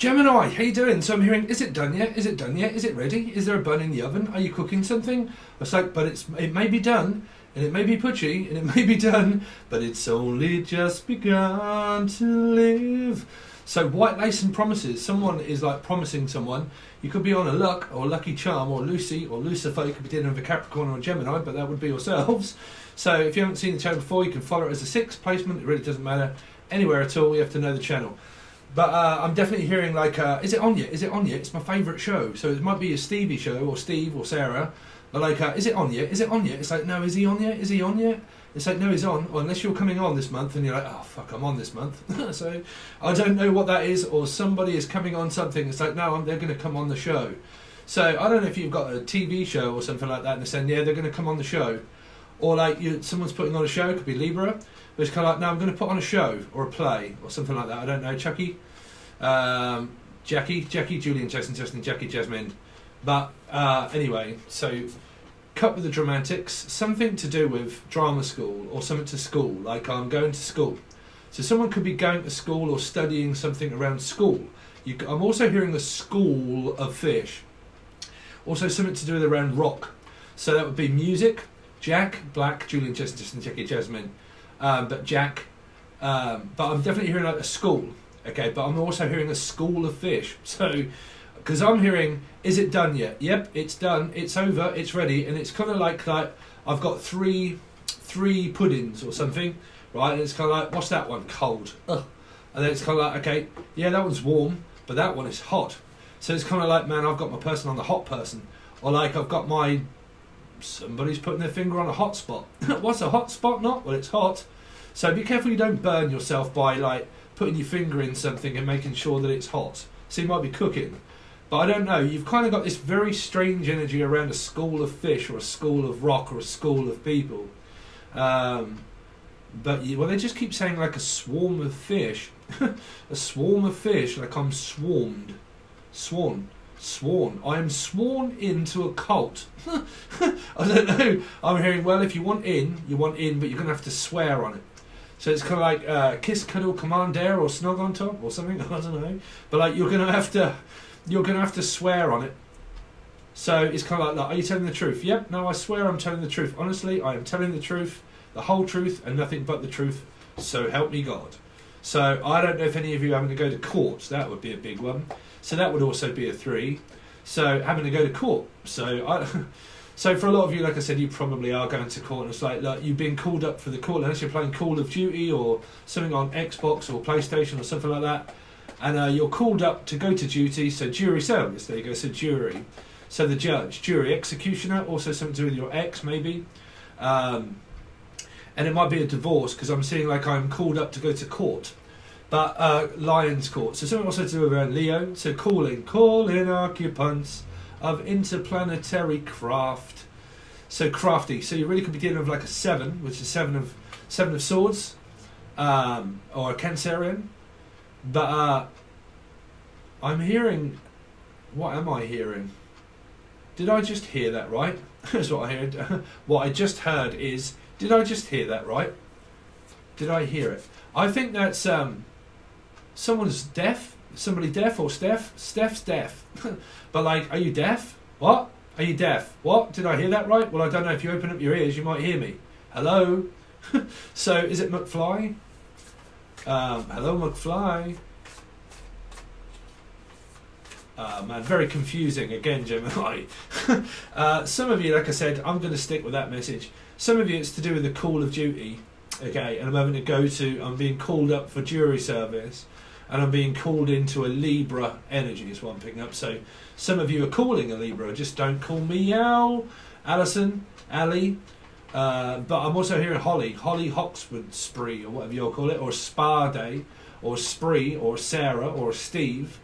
Gemini, how you doing? So I'm hearing, is it done yet? Is it done yet? Is it ready? Is there a bun in the oven? Are you cooking something? It's like, but it may be done, and it may be putchy, and it may be done, but it's only just begun to live. So white lace and promises. Someone is like promising someone. You could be on a luck or a lucky charm or Lucy or Lucifer. You could be dealing with a Capricorn or a Gemini, but that would be yourselves. So if you haven't seen the channel before, you can follow it as a 6th placement. It really doesn't matter anywhere at all. You have to know the channel. But I'm definitely hearing like, is it on yet? Is it on yet? It's my favourite show. So it might be a Stevie show or Steve or Sarah. But like, is it on yet? Is it on yet? It's like, no, is he on yet? Is he on yet? It's like, no, he's on. Or unless you're coming on this month and you're like, oh, fuck, I'm on this month. So I don't know what that is. Or somebody is coming on something. It's like, no, they're going to come on the show. So I don't know if you've got a TV show or something like that and they're saying, yeah, they're going to come on the show. Or like someone's putting on a show. It could be Libra. But it's kind of like, no, I'm going to put on a show or a play or something like that. I don't know. Chucky. Jackie, Julian, Justin, Jackie, Jasmine. But anyway, so cut with the dramatics, something to do with drama school or something to school, like I'm going to school. So someone could be going to school or studying something around school. I'm also hearing the school of fish. Also something to do with around rock. So that would be music, Jack, Black, Julian, Justin, Jackie, Jasmine. But Jack, but I'm definitely hearing like a school. Okay, but I'm also hearing a school of fish. So, because I'm hearing, is it done yet? Yep, it's done. It's over. It's ready. And it's kind of like I've got three puddings or something, right? And it's kind of like, what's that one? Cold. Ugh. And then it's kind of like, okay, yeah, that one's warm, but that one is hot. So it's kind of like, man, I've got my person on the hot person. Or like I've got somebody's putting their finger on a hot spot. What's a hot spot not? Well, it's hot. So be careful you don't burn yourself by like, putting your finger in something and making sure that it's hot. So you might be cooking. But I don't know, you've kind of got this very strange energy around a school of fish or a school of rock or a school of people. Well, they just keep saying like a swarm of fish. A swarm of fish, like I'm swarmed. Sworn. I am sworn into a cult. I don't know. I'm hearing, well, if you want in, but you're going to have to swear on it. So it's kind of like kiss, cuddle, commander, or snog on top, or something. I don't know, but like you're gonna have to swear on it. So it's kind of like, are you telling the truth? Yep. No, I swear I'm telling the truth. Honestly, I am telling the truth, the whole truth, and nothing but the truth. So help me God. So I don't know if any of you are having to go to court. That would be a big one. So that would also be a 3. So having to go to court. So for a lot of you, like I said, you probably are going to court. And it's like you've been called up for the court unless you're playing Call of Duty or something on Xbox or PlayStation or something like that. And you're called up to go to duty. So jury service, there you go. So jury. So the judge, jury, executioner, also something to do with your ex maybe. And it might be a divorce because I'm seeing like I'm called up to go to court. But Lion's Court. So something also to do around Leo. So calling occupants of interplanetary craft. So crafty. So you really could be dealing with like a 7, which is seven of swords, or a Cancerian. But I'm hearing. What am I hearing? Did I just hear that right? That's what I heard. What I just heard is. Did I just hear that right? Did I hear it? I think that's someone's deaf. Somebody deaf or Steph? Steph's deaf. But like, are you deaf? What? Are you deaf? What? Did I hear that right? Well, I don't know. If you open up your ears, you might hear me. Hello? So, is it McFly? Hello, McFly. Man, very confusing. Again, Gemini. Some of you, like I said, I'm going to stick with that message. Some of you, it's to do with the Call of Duty. Okay, and I'm having to go to, I'm being called up for jury service. And I'm being called into a Libra energy is what I'm picking up. So some of you are calling a Libra. Just don't call me Al, Alison, Ali. But I'm also hearing Holly Hoxwood spree or whatever you'll call it, or Spa Day, or Spree, or Sarah, or Steve.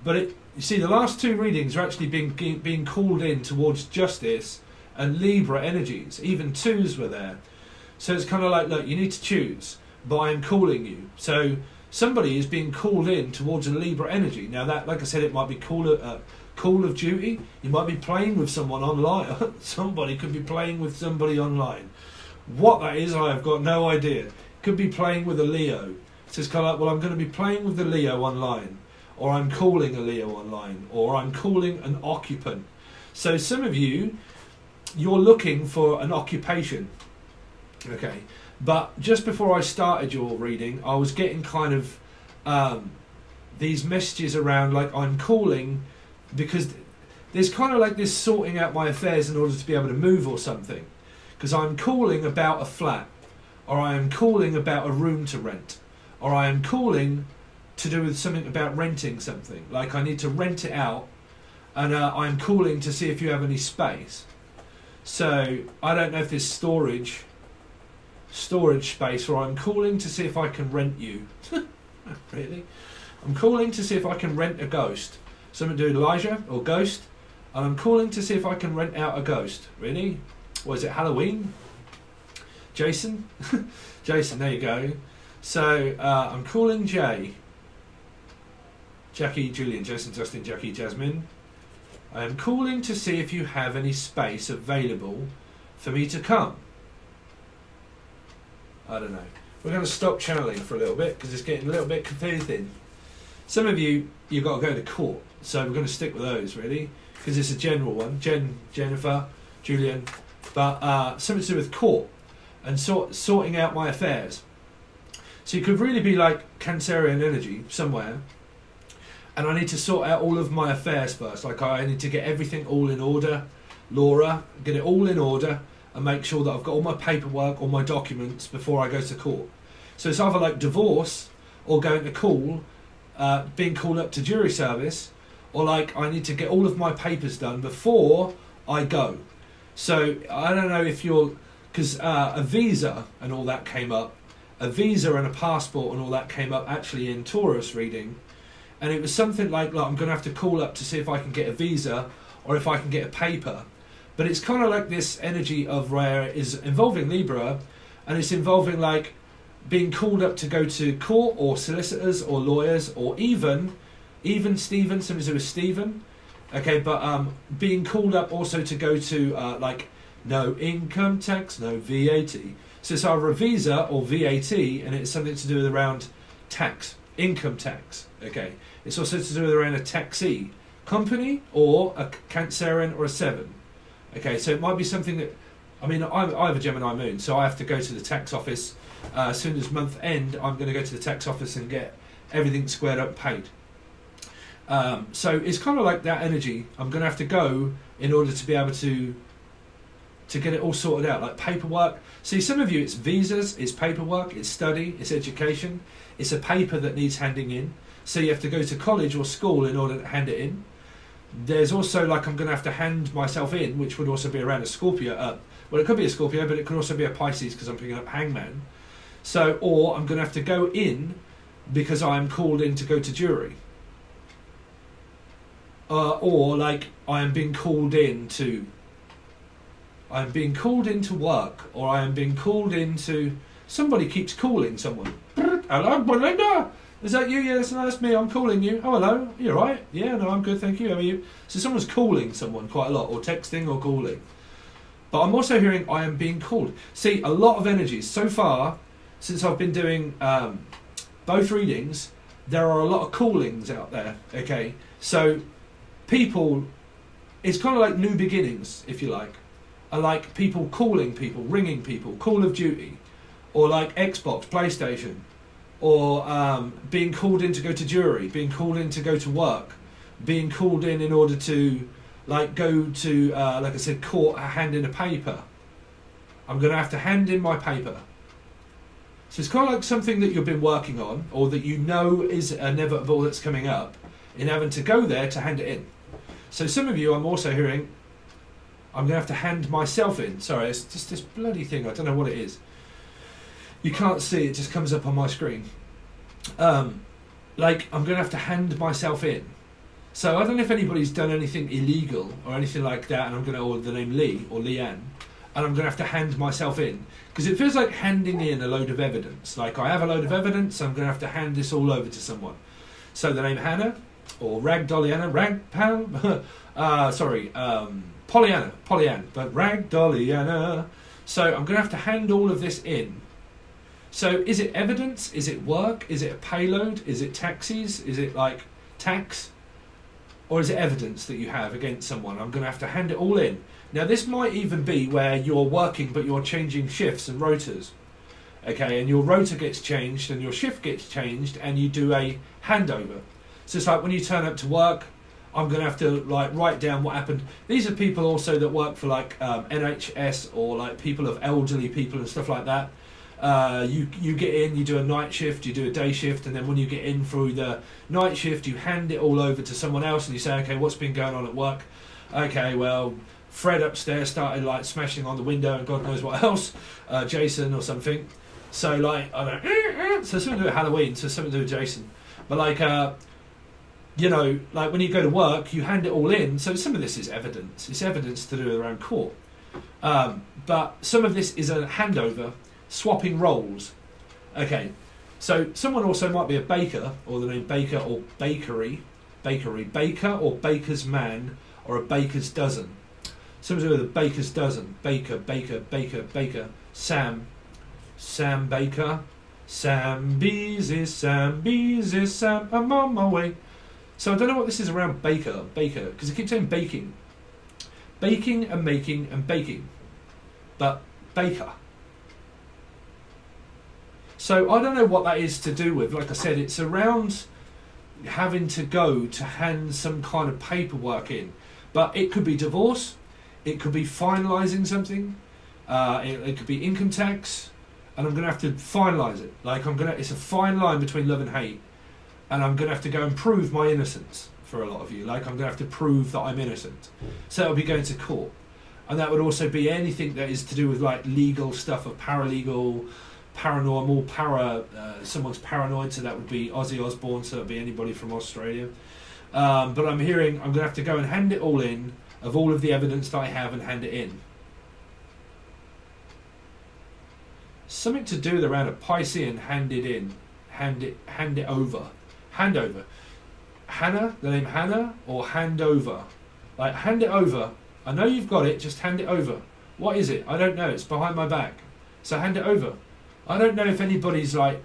But you see, the last 2 readings are actually being called in towards justice and Libra energies. Even 2s were there. So it's kind of like, look, you need to choose, but I'm calling you. So somebody is being called in towards a Libra energy. Now that, like I said, it might be Call of Duty. You might be playing with someone online. Somebody could be playing with somebody online. What that is, I have got no idea. Could be playing with a Leo. So it's kind of like, well, I'm going to be playing with the Leo online. or I'm calling a Leo online, or I'm calling an occupant. So some of you, you're looking for an occupation, okay? But just before I started your reading, I was getting kind of these messages around, like, I'm calling because there's kind of like this sorting out my affairs in order to be able to move or something. Because I'm calling about a flat, or I am calling about a room to rent, or I am calling to do with something about renting something. Like, I need to rent it out, and I'm calling to see if you have any space. So I don't know if there's storage space, or I'm calling to see if I can rent you. Really? I'm calling to see if I can rent a ghost. Something to do with Elijah or ghost. And I'm calling to see if I can rent out a ghost. Really? What is it, Halloween? Jason? Jason, there you go. So I'm calling Jay. Jackie, Julian, Jason, Justin, Jackie, Jasmine. I am calling to see if you have any space available for me to come. I don't know. We're going to stop channeling for a little bit because it's getting a little bit confusing. Some of you, you've got to go to court. So we're going to stick with those, really, because it's a general one. Jennifer, Julian. But something to do with court and sorting out my affairs. So you could really be like Cancerian energy somewhere. And I need to sort out all of my affairs first. Like, I need to get everything all in order. Laura, get it all in order and make sure that I've got all my paperwork, all my documents before I go to court. So it's either like divorce or going to call, being called up to jury service, or like I need to get all of my papers done before I go. So I don't know if you're, because a visa and all that came up, a visa and a passport and all that came up actually in Taurus reading. And it was something like I'm going to have to call up to see if I can get a visa or if I can get a paper. But it's kind of like this energy of where it is involving Libra, and it's involving like being called up to go to court or solicitors or lawyers, or even Stephen, something to do with Stephen. Okay, but being called up also to go to like no income tax, no VAT. So it's either a visa or VAT, and it's something to do with around tax, income tax. Okay, it's also to do with around a taxi company or a Cancerian or a 7. Okay, so it might be something that, I mean, I have a Gemini moon, so I have to go to the tax office as soon as month end. I'm going to go to the tax office and get everything squared up, paid. So it's kind of like that energy. I'm going to have to go in order to be able to get it all sorted out, like paperwork. See, some of you, it's visas, it's paperwork, it's study, it's education, it's a paper that needs handing in. So you have to go to college or school in order to hand it in. There's also like I'm going to have to hand myself in, which would also be around a Scorpio. Well, it could be a Scorpio, but it could also be a Pisces because I'm picking up Hangman. So, or I'm going to have to go in because I'm called in to go to jury. Or like I am being called in to work, or I am being called into, somebody keeps calling someone. Hello, Belinda. Is that you? Yes, no, that's me. I'm calling you. Oh, hello. You all right? Yeah, no, I'm good, thank you. How are you? So someone's calling someone quite a lot, or texting or calling. But I'm also hearing I am being called. See, a lot of energies. So far, since I've been doing both readings, there are a lot of callings out there, okay? So people, it's kind of like new beginnings, if you like. Are like people calling people, ringing people, Call of Duty, or like Xbox, PlayStation, or being called in to go to jury, being called in to go to work, being called in order to like go to, like I said, court, hand in a paper. I'm going to have to hand in my paper. So it's kind of like something that you've been working on, or that you know is inevitable that's coming up, in having to go there to hand it in. So some of you, I'm also hearing, I'm going to have to hand myself in. Sorry, it's just this bloody thing. I don't know what it is. You can't see, it just comes up on my screen. Like, I'm going to have to hand myself in. So I don't know if anybody's done anything illegal or anything like that, and I'm going to order the name Lee or Leanne, and I'm going to have to hand myself in. Because it feels like handing in a load of evidence. Like, I have a load of evidence, I'm going to have to hand this all over to someone. So the name Hannah, or Ragdolliana, Pollyanna, but Ragdolliana. So I'm going to have to hand all of this in. So is it evidence? Is it work? Is it a payload? Is it taxis? Is it like tax, or is it evidence that you have against someone? I'm going to have to hand it all in. Now this might even be where you're working but you're changing shifts and rotas. Okay, and your rota gets changed and your shift gets changed and you do a handover. So it's like when you turn up to work, I'm going to have to like write down what happened. These are people also that work for like NHS or like people of elderly people and stuff like that. You get in, you do a night shift, you do a day shift, and then when you get in through the night shift, you hand it all over to someone else and you say, okay, what's been going on at work? Okay, well, Fred upstairs started like smashing on the window and God knows what else, Jason or something. So like, I don't, so something to do with Halloween, so something to do with Jason. But like, you know, like when you go to work, you hand it all in. So some of this is evidence. It's evidence to do around court. But some of this is a handover, swapping roles. Okay, so someone also might be a baker, or the name baker or bakery, baker or baker's man, or a baker's dozen. Something with a baker's dozen, baker, Sam Baker, Sam Beezy, Sam, I'm on my way. So I don't know what this is around baker, because it keeps saying baking. Baking and making and baking. But baker. So I don't know what that is to do with. Like I said, it's around having to go to hand some kind of paperwork in. But it could be divorce. It could be finalising something. It could be income tax. And I'm going to have to finalise it. Like it's a fine line between love and hate. And I'm going to have to go and prove my innocence for a lot of you. Like I'm going to have to prove that I'm innocent. So it'll be going to court. And that would also be anything that is to do with like legal stuff of paralegal, paranormal, someone's paranoid, so that would be Ozzy Osbourne, so it would be anybody from Australia. But I'm hearing I'm going to have to go and hand it all in, of all of the evidence that I have, and hand it in. Something to do with around a Piscean, hand it in, hand it over. Handover. Hannah, the name Hannah, or hand over. Like, hand it over. I know you've got it, just hand it over. What is it? I don't know, it's behind my back. So hand it over. I don't know if anybody's like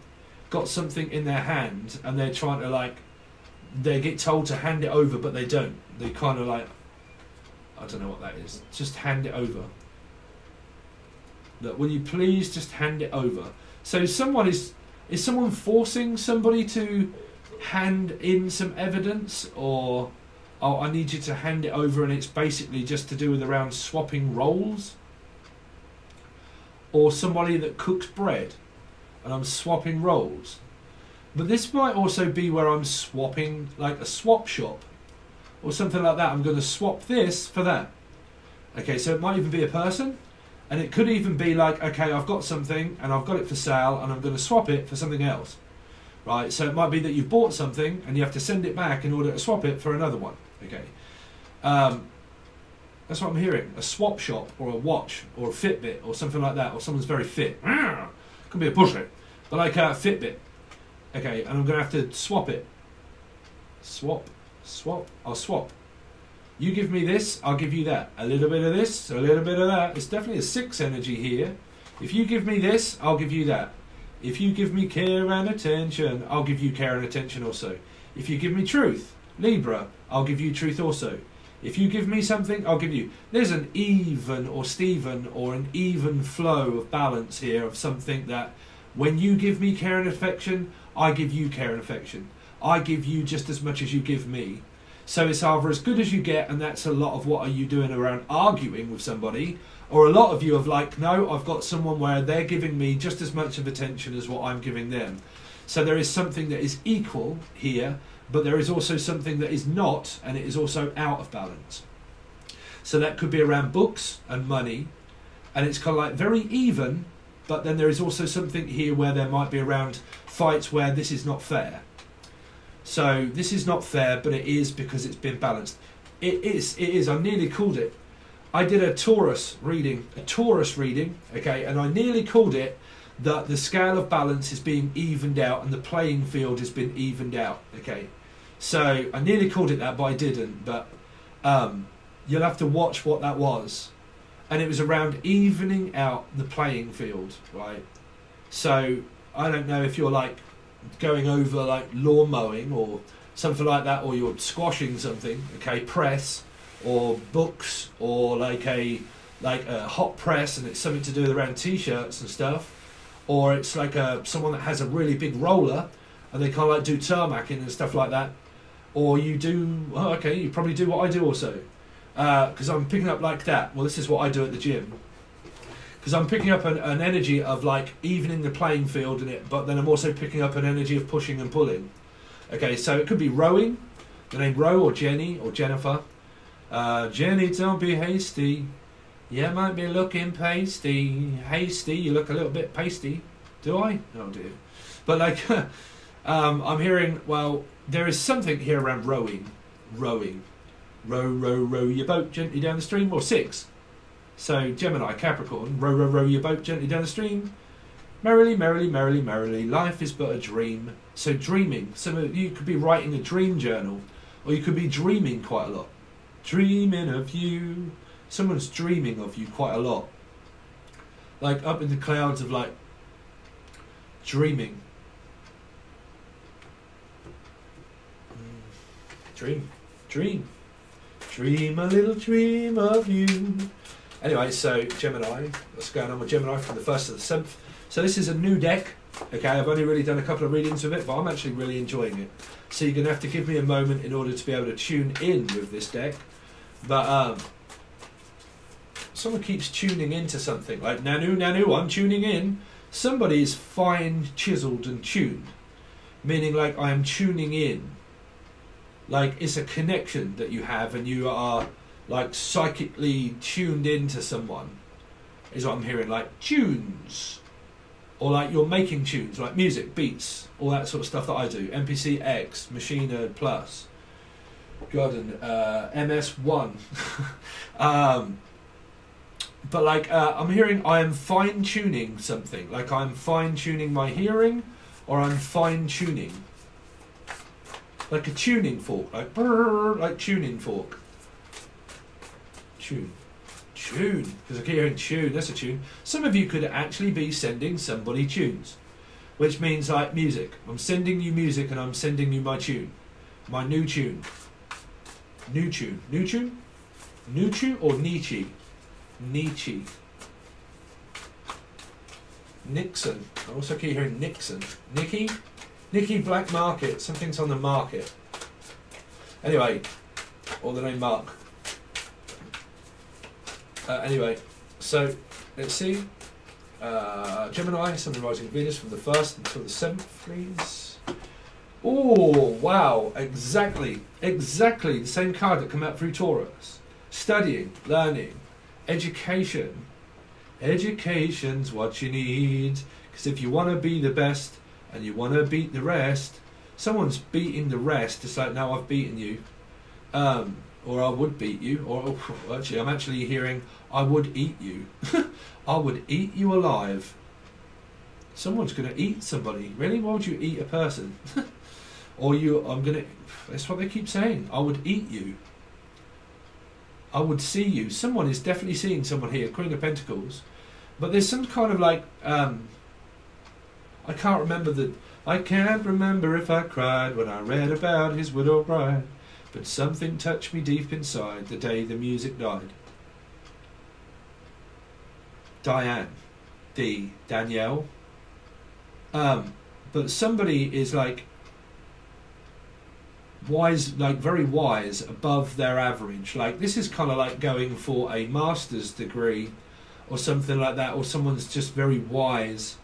got something in their hand and they're trying to like, they get told to hand it over but they don't. They kind of like, I don't know what that is. Just hand it over. Look, will you please just hand it over? So someone is someone forcing somebody to hand in some evidence, or oh, I need you to hand it over, and it's basically just to do with around swapping roles? Or somebody that cooks bread and I'm swapping roles? But this might also be where I'm swapping, like a swap shop or something like that. I'm going to swap this for that. Okay, so it might even be a person, and it could even be like, okay, I've got something and I've got it for sale and I'm going to swap it for something else. Right, so it might be that you've bought something and you have to send it back in order to swap it for another one. Okay, that's what I'm hearing. A swap shop, or a watch, or a Fitbit, or something like that, or someone's very fit. Could be a bullshit, but like a Fitbit. Okay, and I'm going to have to swap it. Swap. I'll swap. You give me this, I'll give you that. A little bit of this, a little bit of that. It's definitely a 6 energy here. If you give me this, I'll give you that. If you give me care and attention, I'll give you care and attention also. If you give me truth, Libra, I'll give you truth also. If you give me something, I'll give you. There's an even or Stephen, or an even flow of balance here of something that when you give me care and affection, I give you care and affection. I give you just as much as you give me. So it's either as good as you get, and that's a lot of what are you doing around arguing with somebody, or a lot of you have like, no, I've got someone where they're giving me just as much of attention as what I'm giving them. So there is something that is equal here, but there is also something that is not, and it is also out of balance. So that could be around books and money, and it's kind of like very even, but then there is also something here where there might be around fights where this is not fair. So this is not fair, but it is because it's been balanced. It is, I nearly called it. I did a Taurus reading, okay, and I nearly called it that the scale of balance is being evened out and the playing field has been evened out, okay. So I nearly called it that, but I didn't. But you'll have to watch what that was. And it was around evening out the playing field, right? So I don't know if you're like going over like lawn mowing or something like that, or you're squashing something, okay, press, or books, or like a hot press, and it's something to do around t-shirts and stuff, or it's like someone that has a really big roller, and they kind of like do tarmacking and stuff like that, or you do, oh, okay, you probably do what I do also, because I'm picking up like that. Well, this is what I do at the gym, because I'm picking up an energy of like evening the playing field in it, but then I'm also picking up an energy of pushing and pulling. Okay, so it could be rowing, the name Row, or Jenny, or Jennifer. Jenny, don't be hasty. You might be looking pasty. Hasty, you look a little bit pasty. Do I? Oh dear. But like, I'm hearing, well, there is something here around rowing. Rowing. Row, row, row your boat gently down the stream. Or 6. So Gemini, Capricorn. Row, row, row your boat gently down the stream. Merrily, merrily, merrily, merrily, life is but a dream. So dreaming. Some of you could be writing a dream journal, or you could be dreaming quite a lot. Dreaming of you. Someone's dreaming of you quite a lot. Like up in the clouds of like dreaming. Dream. Dream. Dream a little dream of you. Anyway, so Gemini. What's going on with Gemini from the 1st to the 7th? So this is a new deck. Okay, I've only really done a couple of readings with it, but I'm actually really enjoying it. So you're going to have to give me a moment in order to be able to tune in with this deck. But someone keeps tuning into something. Like, Nanu, Nanu, I'm tuning in. Somebody is fine, chiseled and tuned. Meaning like I am tuning in. Like it's a connection that you have, and you are like psychically tuned into someone. Is what I'm hearing. Like tunes. Or like you're making tunes, like music, beats, all that sort of stuff that I do. MPC X, Machine Plus, God, and MS1. But like I'm hearing I am fine-tuning something. Like I'm fine-tuning my hearing, or I'm fine-tuning. Like a tuning fork, like brrr, like tuning fork. Tune. Tune, because I keep hearing tune, that's a tune. Some of you could actually be sending somebody tunes, which means like music. I'm sending you music, and I'm sending you my tune. My new tune. New tune. New tune? New tune or Nietzsche? Nietzsche. Nixon. I also keep hearing Nixon. Nikki? Nikki Black Market. Something's on the market. Anyway, or the name Mark. Anyway, so let's see. Gemini, Sun and Rising Venus from the 1st until the 7th, please. Oh, wow, exactly the same card that came out through Taurus. Studying, learning, education. Education's what you need. Because if you want to be the best and you want to beat the rest, someone's beating the rest. It's like, now I've beaten you. Or I would beat you, or actually I'm actually hearing I would eat you. I would eat you alive. Someone's going to eat somebody. Really? Why would you eat a person? Or that's what they keep saying. I would eat you. I would see you. Someone is definitely seeing someone here, Queen of Pentacles. But there's some kind of like, I can't remember if I cried when I read about his widow bride. But something touched me deep inside the day the music died. Diane. Danielle. But somebody is like wise, like very wise, above their average. Like this is kind of like going for a master's degree or something like that, or someone's just very wise,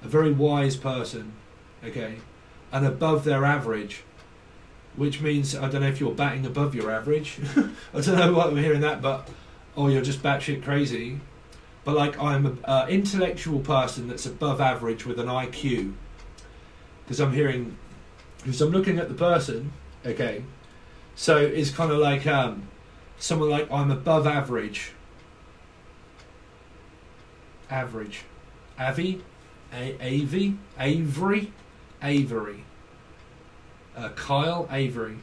a very wise person, okay, and above their average. Which means, I don't know if you're batting above your average. I don't know what I'm hearing that, but, or you're just batshit crazy. But like, I'm an intellectual person that's above average with an IQ. Because I'm hearing, because I'm looking at the person, okay. So it's kind of like, someone like, I'm above average. Average. Avery. Kyle Avery,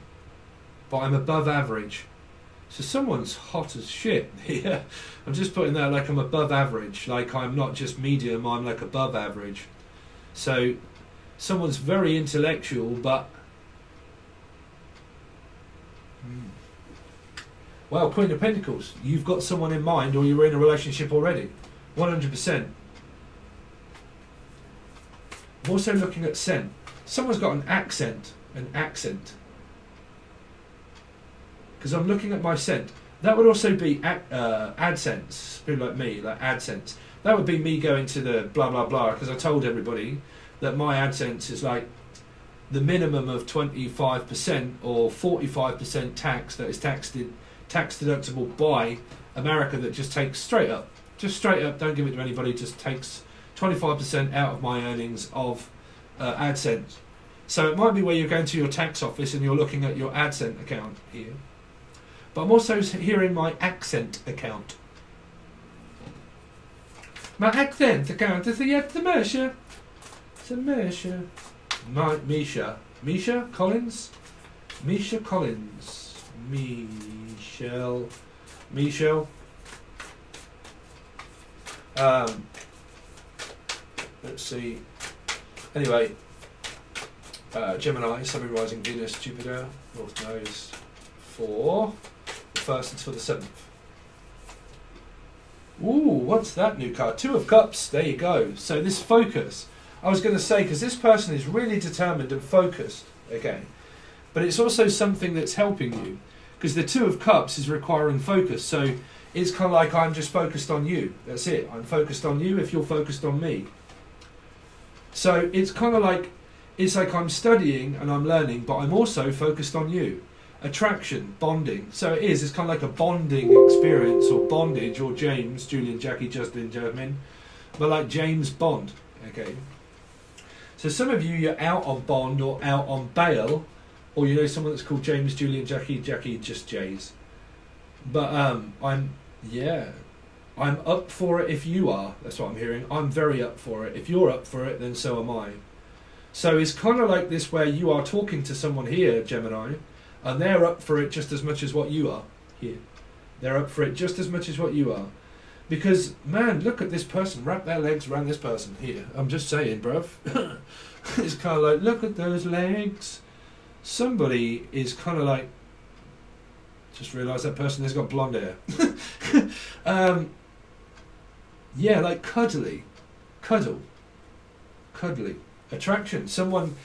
but I'm above average. So someone's hot as shit. Yeah, I'm just putting that like I'm above average. Like I'm not just medium, I'm like above average. So someone's very intellectual, but Well, Queen of Pentacles, you've got someone in mind or you're in a relationship already. 100%. I'm also looking at scent. Someone's got an accent. Because I'm looking at my scent. That would also be AdSense. People like me, like AdSense. That would be me going to the blah blah blah, because I told everybody that my AdSense is like the minimum of 25% or 45% tax that is tax deductible by America, that just takes straight up, don't give it to anybody, just takes 25% out of my earnings of AdSense. So it might be where you're going to your tax office and you're looking at your AdSense account here. But I'm also hearing my accent account. My accent account is the Mersha. It's a Mersha. My Misha Collins. Misha Collins. Michelle. Let's see. Anyway, Gemini, Sun, Rising, Venus, Jupiter, North Node for the 1st until the 7th. Ooh, what's that new card? 2 of Cups. There you go. So this focus. I was going to say, because this person is really determined and focused, okay, but it's also something that's helping you, because the 2 of Cups is requiring focus. So it's kind of like, I'm just focused on you. That's it. I'm focused on you if you're focused on me. So it's kind of like, it's like I'm studying and I'm learning, but I'm also focused on you. Attraction, bonding. So it's kind of like a bonding experience, or bondage, or James, Julian, Jackie, Justin, Jasmine, but like James Bond, okay. So some of you, you're out on bond or out on bail, or you know someone that's called James, Julian, Jackie, just Jays. But I'm up for it if you are. That's what I'm hearing. I'm very up for it. If you're up for it, then so am I. So it's kind of like this, where you are talking to someone here, Gemini, and they're up for it just as much as what you are here. They're up for it just as much as what you are. Because, man, look at this person. Wrap their legs around this person here. I'm just saying, bruv. It's kind of like, look at those legs. Somebody is kind of like, just realised that person has got blonde hair. Yeah, like cuddly. Cuddly. Attraction. Someone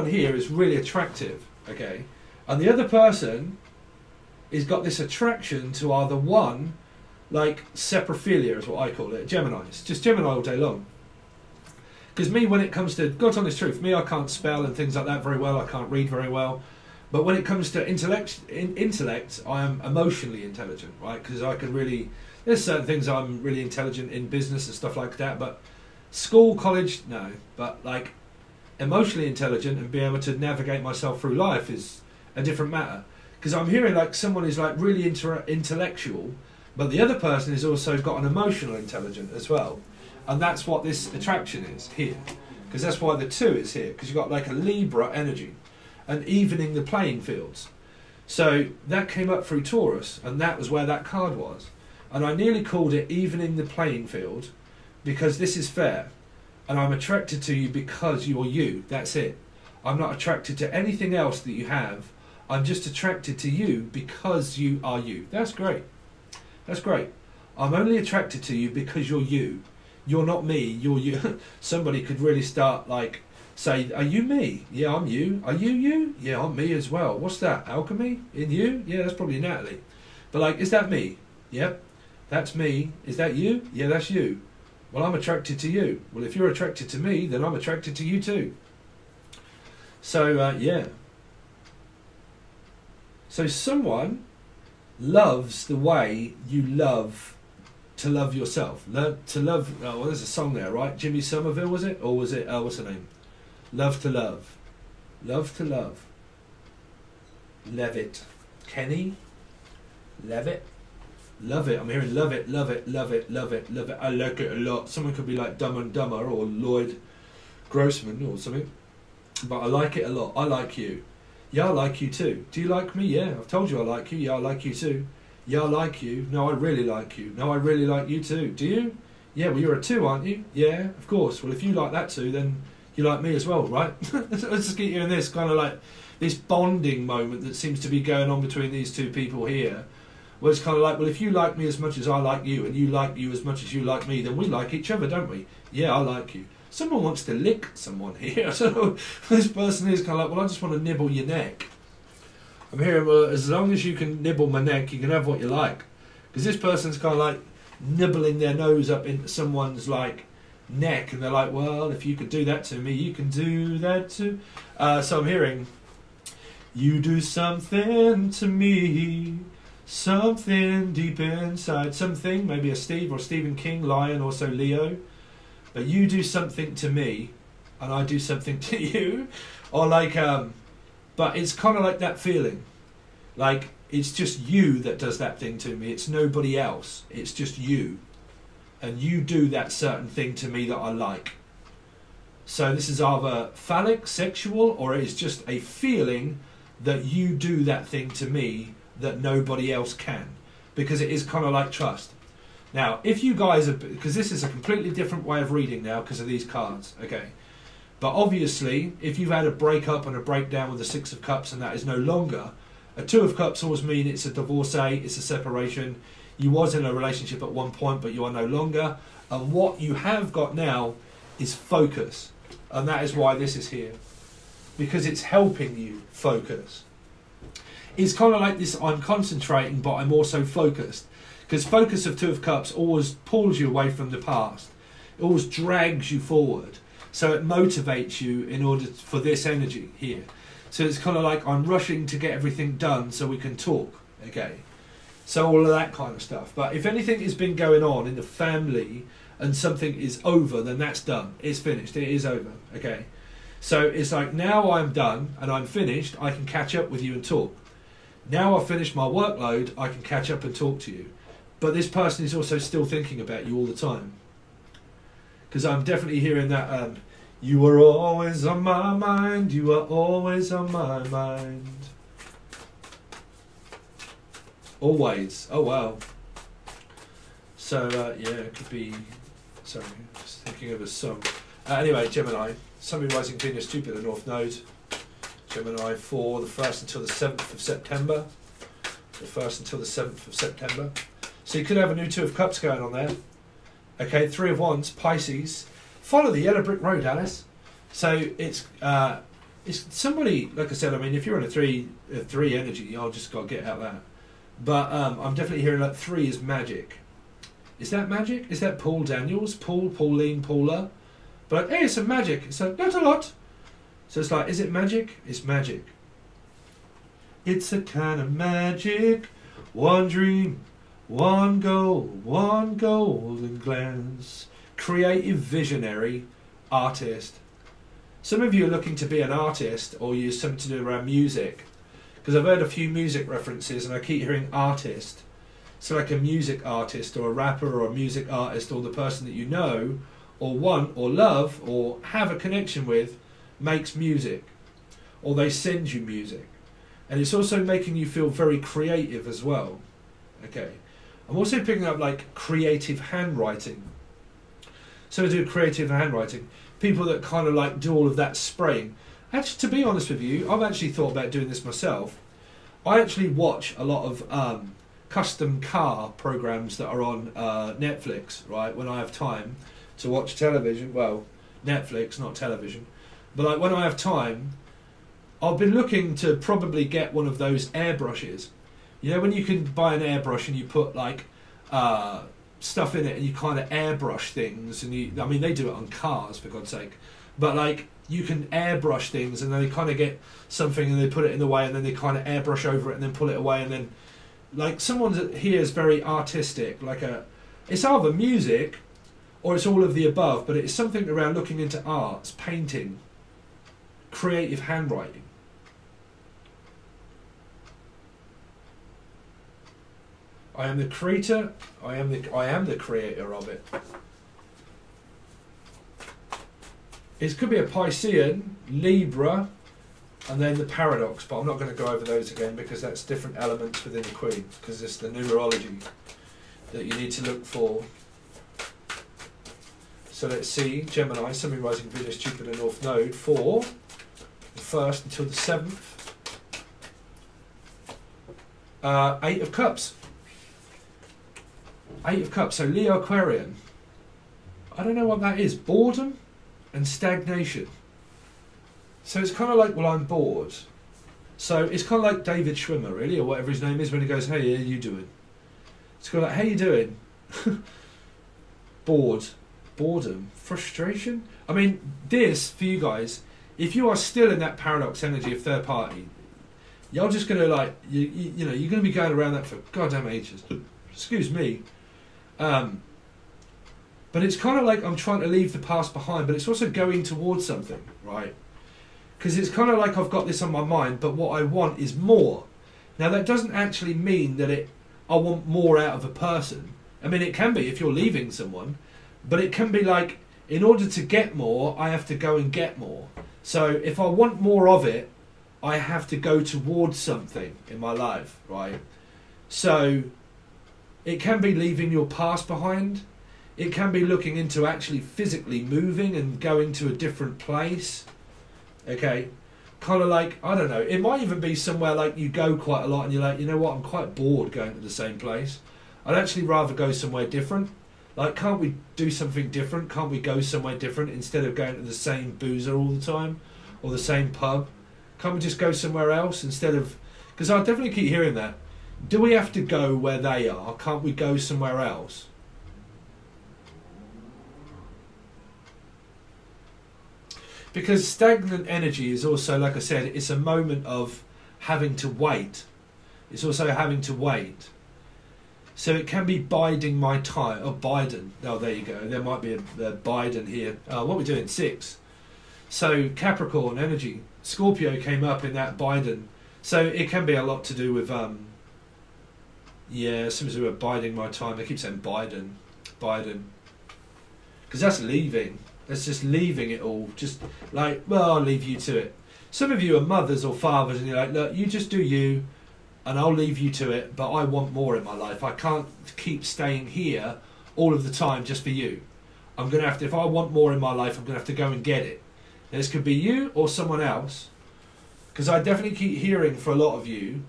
here is really attractive, okay? And the other person has got this attraction to either one, like saprophilia is what I call it, Gemini. It's just Gemini all day long. Because me, when it comes to, God's honest truth, me, I can't spell and things like that very well, I can't read very well. But when it comes to intellect, I am emotionally intelligent, right? Because I can really, there's certain things I'm really intelligent in, business and stuff like that, but school, college, no. But like emotionally intelligent and be able to navigate myself through life is a different matter. Because I'm hearing like someone is like really intellectual, but the other person has also got an emotional intelligence as well. And that's what this attraction is here. Because that's why the 2 is here. Because you've got like a Libra energy and evening the playing fields. So that came up through Taurus, and that was where that card was. And I nearly called it evening the playing field, because this is fair. And I'm attracted to you because you're you. That's it. I'm not attracted to anything else that you have. I'm just attracted to you because you are you. That's great. That's great. I'm only attracted to you because you're you. You're not me, you're you. Somebody could really start like, say, are you me? Yeah, I'm you. Are you you? Yeah, I'm me as well. What's that? Alchemy? In you? Yeah, that's probably Natalie. But like, is that me? Yep, that's me. Is that you? Yeah, that's you. Well, I'm attracted to you. Well, if you're attracted to me, then I'm attracted to you too. So, yeah. So someone loves the way you love to love yourself. To love, oh, well, there's a song there, right? Jimmy Somerville, was it? Or was it, what's her name? Love to love. Love to love. Levitt. Kenny? Levitt? Love it. I'm hearing love it, love it, love it, love it, love it. I like it a lot. Someone could be like Dumb and Dumber or Lloyd Grossman or something. But I like it a lot. I like you. Yeah, I like you too. Do you like me? Yeah, I've told you I like you. Yeah, I like you too. Yeah, I like you. No, I really like you. No, I really like you too. Do you? Yeah, well, you're a 2, aren't you? Yeah, of course. Well, if you like that too, then you like me as well, right? Let's just keep hearing this kind of like, this bonding moment that seems to be going on between these two people here, where it's kind of like, well, if you like me as much as I like you, and you like you as much as you like me, then we like each other, don't we? Yeah, I like you. Someone wants to lick someone here. So this person is kind of like, well, I just want to nibble your neck. I'm hearing, well, as long as you can nibble my neck, you can have what you like. Because this person's kind of like nibbling their nose up into someone's like neck, and they're like, well, if you could do that to me, you can do that too. So I'm hearing, you do something to me, something deep inside, something, maybe a Steve or Stephen King, Lion, also Leo, but you do something to me and I do something to you, or like, but it's kind of like that feeling, like it's just you that does that thing to me, it's nobody else, it's just you, and you do that certain thing to me that I like. So this is either phallic, sexual, or it is just a feeling that you do that thing to me that nobody else can, because it is kind of like trust. Now, if you guys are, because this is a completely different way of reading now because of these cards, okay, but obviously if you've had a breakup and a breakdown with the Six of Cups and that is no longer, a Two of Cups always mean it's a divorcee, it's a separation, you was in a relationship at one point but you are no longer, and what you have got now is focus, and that is why this is here, because it's helping you focus. It's kind of like this, I'm concentrating but I'm also focused, because focus of Two of Cups always pulls you away from the past, it always drags you forward, so it motivates you in order for this energy here. So it's kind of like I'm rushing to get everything done so we can talk, okay, so all of that kind of stuff. But if anything has been going on in the family and something is over, then that's done, it's finished, it is over, okay. So it's like, now I'm done and I'm finished, I can catch up with you and talk. Now I've finished my workload, I can catch up and talk to you. But this person is also still thinking about you all the time. Because I'm definitely hearing that, you are always on my mind, you are always on my mind. Always, oh wow. So yeah, it could be, sorry, just thinking of a song. Anyway, Gemini, Sun, Moon, Rising, Venus, Jupiter, North Node. Gemini for the 1st until the 7th of September. The 1st until the 7th of September. So you could have a new Two of Cups going on there. Okay, Three of Wands, Pisces. Follow the yellow brick road, Alice. So it's somebody, like I said, I mean, if you're in a three energy, I'll just got to get out that. But I'm definitely hearing like 3 is magic. Is that magic? Is that Paul Daniels? Paul, Pauline, Paula? But hey, it's some magic. It's like, not a lot. So it's like, is it magic? It's magic. It's a kind of magic. One dream, one goal, one golden glance. Creative visionary artist. Some of you are looking to be an artist, or you something to do around music. Because I've heard a few music references and I keep hearing artist. So like a music artist or a rapper or a music artist, or the person that you know or want or love or have a connection with makes music, or they send you music, and it's also making you feel very creative as well. Okay, I'm also picking up like creative handwriting. So I do creative handwriting, people that kind of like do all of that spraying. Actually, to be honest with you, I've actually thought about doing this myself. I actually watch a lot of custom car programs that are on Netflix, right, when I have time to watch television. Well, Netflix, not television. But like when I have time, I've been looking to probably get one of those airbrushes. You know, when you can buy an airbrush and you put like stuff in it and you kind of airbrush things, and I mean they do it on cars for God's sake, but like you can airbrush things and then they kind of get something and they put it in the way and then they kind of airbrush over it and then pull it away, and then like someone here is very artistic, like it's either music or it's all of the above, but it's something around looking into arts, painting, creative handwriting. I am the creator, I am the creator of it. It could be a Piscean, Libra, and then the paradox, but I'm not going to go over those again because that's different elements within the Queen, because it's the numerology that you need to look for. So let's see, Gemini, Sun, Moon, Rising, Venus, Jupiter, North Node for the 1st until the 7th. Eight of Cups. Eight of Cups. So Leo Aquarian. I don't know what that is. Boredom and stagnation. So it's kind of like, well, I'm bored. So it's kind of like David Schwimmer, really, or whatever his name is, when he goes, hey, how you doing? It's kind of like, how you doing? Bored. Boredom. Frustration. I mean, this, for you guys, if you are still in that paradox energy of third party, you're just going to, like, you know, you're going to be going around that for goddamn ages. Excuse me. But it's kind of like I'm trying to leave the past behind, but it's also going towards something, right? Because it's kind of like I've got this on my mind, but what I want is more. Now, that doesn't actually mean that I want more out of a person. I mean, it can be if you're leaving someone, but it can be like, in order to get more, I have to go and get more. So if I want more of it, I have to go towards something in my life, right? So it can be leaving your past behind. It can be looking into actually physically moving and going to a different place. Okay, kind of like, I don't know, it might even be somewhere like you go quite a lot and you're like, you know what, I'm quite bored going to the same place. I'd actually rather go somewhere different. Like, can't we do something different? Can't we go somewhere different instead of going to the same boozer all the time or the same pub? Can't we just go somewhere else instead of... Because I definitely keep hearing that. Do we have to go where they are? Can't we go somewhere else? Because stagnant energy is also, like I said, it's a moment of having to wait. It's also having to wait. So it can be biding my time. Oh, Biden. Oh, there you go. There might be a Biden here. What are we doing? 6. So Capricorn energy. Scorpio came up in that Biden. So it can be a lot to do with, yeah, something to do with biding my time. They keep saying Biden. Biden. Because that's leaving. That's just leaving it all. Just like, well, I'll leave you to it. Some of you are mothers or fathers and you're like, look, you just do you and I'll leave you to it, but I want more in my life. I can't keep staying here all of the time just for you. I'm going to have to, if I want more in my life, I'm going to have to go and get it. This could be you or someone else. Because I definitely keep hearing for a lot of you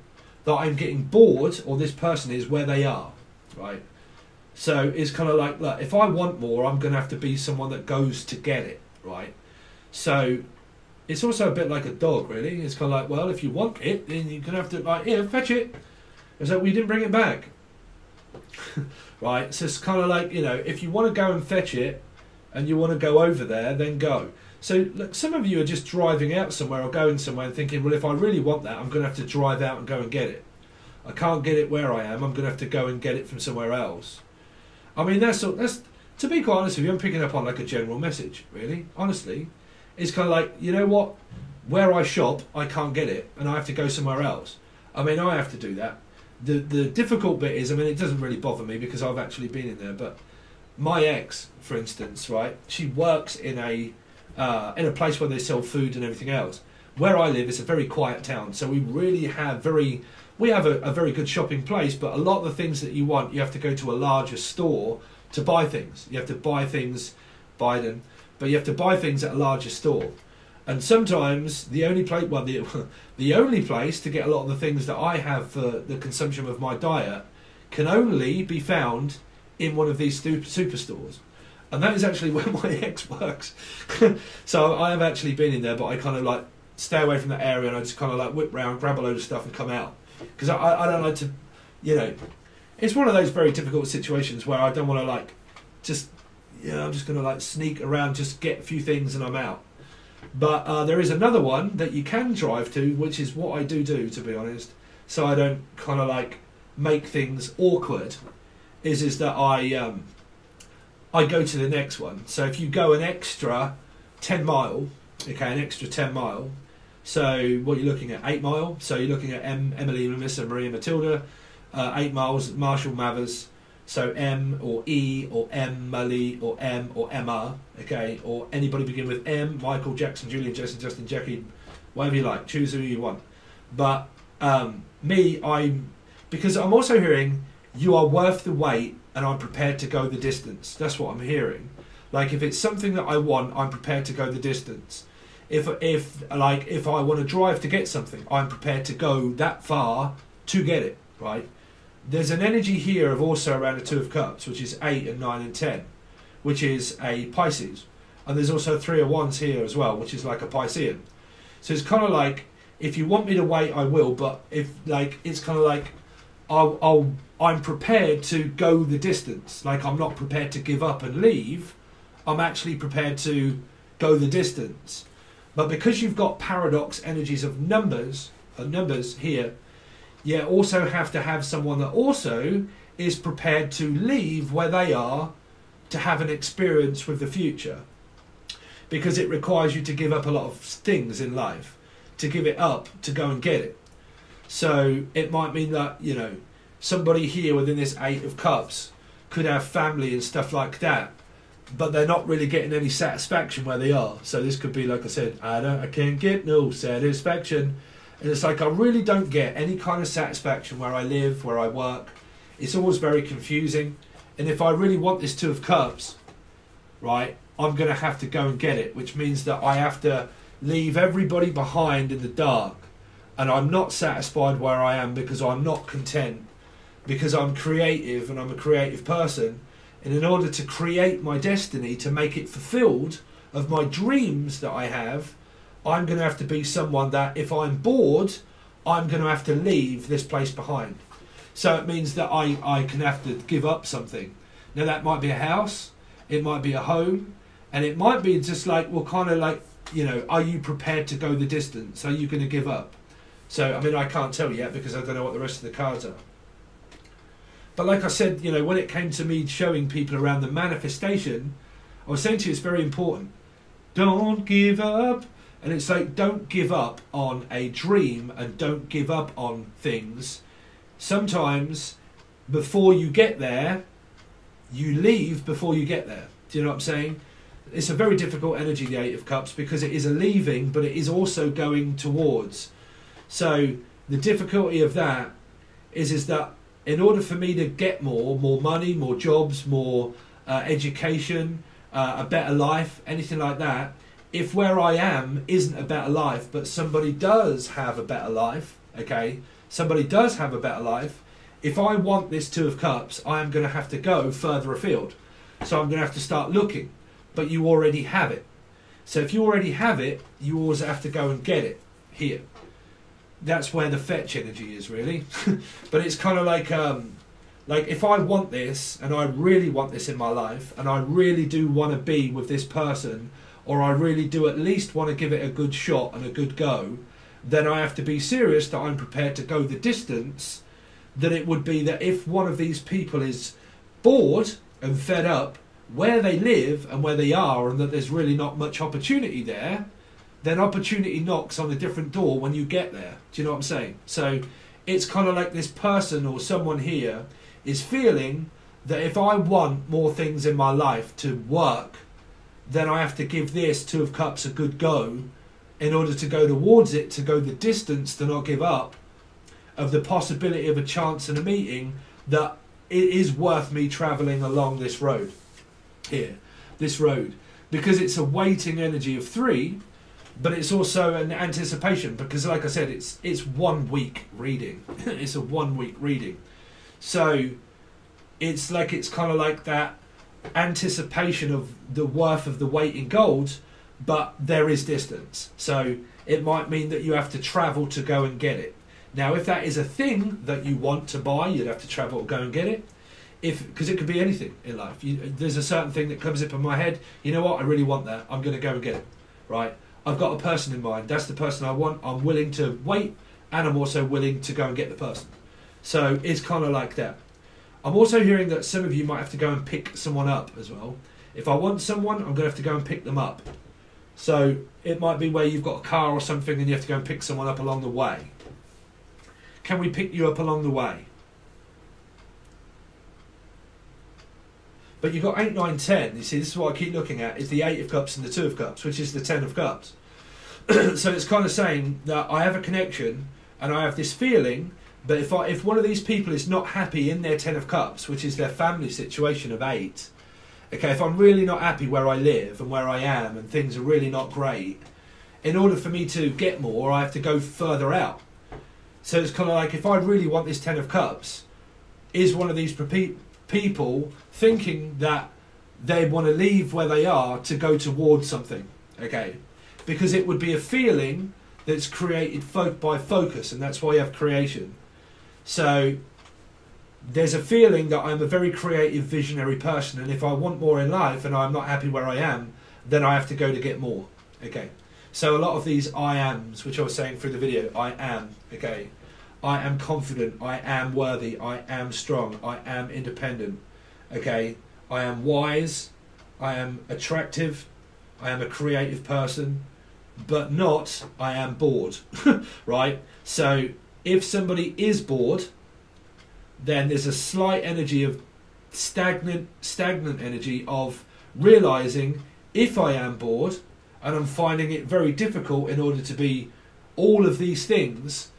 that I'm getting bored, or this person is where they are, right? So it's kind of like, look, if I want more, I'm going to have to be someone that goes to get it, right? So it's also a bit like a dog, really. It's kind of like, well, if you want it, then you're going to have to, like, here, fetch it. It's like, we didn't bring it back. Right? So it's kind of like, you know, if you want to go and fetch it and you want to go over there, then go. So look, some of you are just driving out somewhere or going somewhere and thinking, well, if I really want that, I'm going to have to drive out and go and get it. I can't get it where I am. I'm going to have to go and get it from somewhere else. I mean, that's to be quite honest with you, I'm picking up on like a general message, really. Honestly, it's kind of like, you know what? Where I shop, I can't get it, and I have to go somewhere else. I mean, I have to do that. The difficult bit is, I mean, it doesn't really bother me because I've actually been in there. But my ex, for instance, right? She works in a place where they sell food and everything else. Where I live, it's a very quiet town, so we really have a very good shopping place, but a lot of the things that you want, you have to go to a larger store to buy things. You have to buy things, Biden, but you have to buy things at a larger store. And sometimes the only place, well, the only place to get a lot of the things that I have for the consumption of my diet can only be found in one of these superstores. And that is actually where my ex works. So I have actually been in there, but I kind of like stay away from that area and I just kind of like whip round, grab a load of stuff and come out. Because I don't like to, you know, it's one of those very difficult situations where I don't want to like, just, you know, I'm just going to like sneak around, just get a few things and I'm out. But there is another one that you can drive to, which is what I do, to be honest. So I don't kind of like make things awkward, is that I go to the next one. So if you go an extra 10 mile, okay, an extra 10 mile, so what you're looking at, 8 mile, so you're looking at Emily, Melissa, Maria, Matilda, 8 miles, Marshall, Mathers, so M or E or Emily or M or Emma, okay, or anybody begin with M, Michael, Jackson, Julian, Jason, Justin, Jackie, whatever you like, choose who you want. But because I'm also hearing you are worth the wait and I'm prepared to go the distance. That's what I'm hearing. Like if it's something that I want, I'm prepared to go the distance. If I want to drive to get something, I'm prepared to go that far to get it, right? There's an energy here of also around the Two of Cups, which is 8 and 9 and 10, which is a Pisces. And there's also 3 of Wands here as well, which is like a Piscean. So it's kind of like, if you want me to wait, I will. But if like, it's kind of like, I'm prepared to go the distance. Like, I'm not prepared to give up and leave. I'm actually prepared to go the distance. But because you've got paradox energies of numbers here, you also have to have someone that also is prepared to leave where they are to have an experience with the future. Because it requires you to give up a lot of things in life, to give it up, to go and get it. So it might mean that, you know, somebody here within this 8 of Cups could have family and stuff like that, but they're not really getting any satisfaction where they are. So this could be, like I said, I can't get no satisfaction. And it's like, I really don't get any kind of satisfaction where I live, where I work. It's always very confusing. And if I really want this 2 of Cups, right, I'm going to have to go and get it, which means that I have to leave everybody behind in the dark. And I'm not satisfied where I am because I'm not content, because I'm creative and I'm a creative person. And in order to create my destiny, to make it fulfilled of my dreams that I have, I'm going to have to be someone that if I'm bored, I'm going to have to leave this place behind. So it means that I can have to give up something. Now that might be a house, it might be a home, and it might be just like, well, kind of like, you know, are you prepared to go the distance? Are you going to give up? So, I mean, I can't tell yet because I don't know what the rest of the cards are. But like I said, you know, when it came to me showing people around the manifestation, I was saying to you, it's very important. Don't give up. And it's like, don't give up on a dream and don't give up on things. Sometimes before you get there, you leave before you get there. Do you know what I'm saying? It's a very difficult energy, the 8 of Cups, because it is a leaving, but it is also going towards. So the difficulty of that is that in order for me to get more money, more jobs, more education, a better life, anything like that, if where I am isn't a better life, but somebody does have a better life, okay, somebody does have a better life, if I want this 2 of Cups, I am going to have to go further afield. So I'm going to have to start looking, but you already have it. So if you already have it, you always have to go and get it here. That's where the fetch energy is, really. But it's kind of like if I want this, and I really want this in my life, and I really do want to be with this person, or I really do at least want to give it a good shot and a good go, then I have to be serious that I'm prepared to go the distance. That it would be that if one of these people is bored and fed up where they live and where they are, and that there's really not much opportunity there, then opportunity knocks on a different door when you get there. Do you know what I'm saying? So it's kind of like this person or someone here is feeling that if I want more things in my life to work, then I have to give this 2 of Cups a good go in order to go towards it, to go the distance, to not give up, of the possibility of a chance and a meeting, that it is worth me travelling along this road here, this road, because it's a waiting energy of 3, but it's also an anticipation, because like I said, it's 1 week reading. It's a 1 week reading. So it's like, it's kind of like that anticipation of the worth of the weight in gold, but there is distance. So it might mean that you have to travel to go and get it. Now, if that is a thing that you want to buy, you'd have to travel to go and get it. Because it could be anything in life. There's a certain thing that comes up in my head. You know what? I really want that. I'm going to go and get it. Right? I've got a person in mind. That's the person I want. I'm willing to wait, and I'm also willing to go and get the person. So it's kind of like that. I'm also hearing that some of you might have to go and pick someone up as well. If I want someone, I'm going to have to go and pick them up. So it might be where you've got a car or something and you have to go and pick someone up along the way. Can we pick you up along the way? But you've got 8, 9, 10. You see, this is what I keep looking at, is the 8 of Cups and the 2 of Cups, which is the 10 of Cups. So it's kind of saying that I have a connection and I have this feeling, but if one of these people is not happy in their 10 of Cups, which is their family situation of 8, okay, if I'm really not happy where I live and where I am and things are really not great, in order for me to get more, I have to go further out. So it's kind of like, if I really want this Ten of Cups, is one of these people thinking that they want to leave where they are to go towards something, okay? Because it would be a feeling that's created by focus, and that's why you have creation. So there's a feeling that I'm a very creative, visionary person, and if I want more in life and I'm not happy where I am, then I have to go to get more, okay? So a lot of these I ams, which I was saying through the video, I am, okay? I am confident, I am worthy, I am strong, I am independent, okay? I am wise, I am attractive, I am a creative person, but not I am bored, right? So if somebody is bored, then there's a slight energy of stagnant energy of realizing, if I am bored and I'm finding it very difficult in order to be all of these things,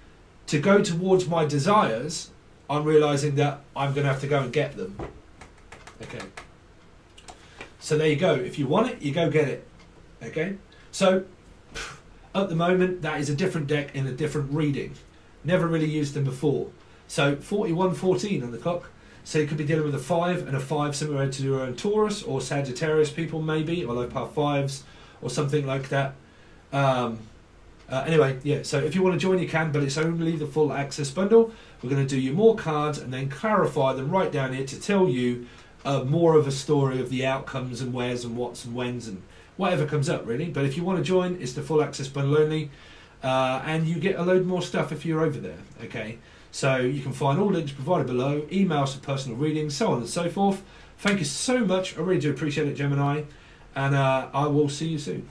to go towards my desires, I'm realizing that I'm going to have to go and get them. Okay. So there you go. If you want it, you go get it. Okay. So at the moment, that is a different deck in a different reading. Never really used them before. So 4114 on the clock. So you could be dealing with a 5 and a 5 similar to your own Taurus or Sagittarius people maybe, or low power 5s or something like that. Anyway, yeah, so if you want to join you can, but it's only the full access bundle. We're going to do you more cards and then clarify them right down here to tell you more of a story of the outcomes and wheres and whats and whens and whatever comes up really. But if you want to join, it's the full access bundle only, and you get a load more stuff if you're over there, okay? So you can find all links provided below, emails for personal readings, so on and so forth. Thank you so much, I really do appreciate it, Gemini, and I will see you soon.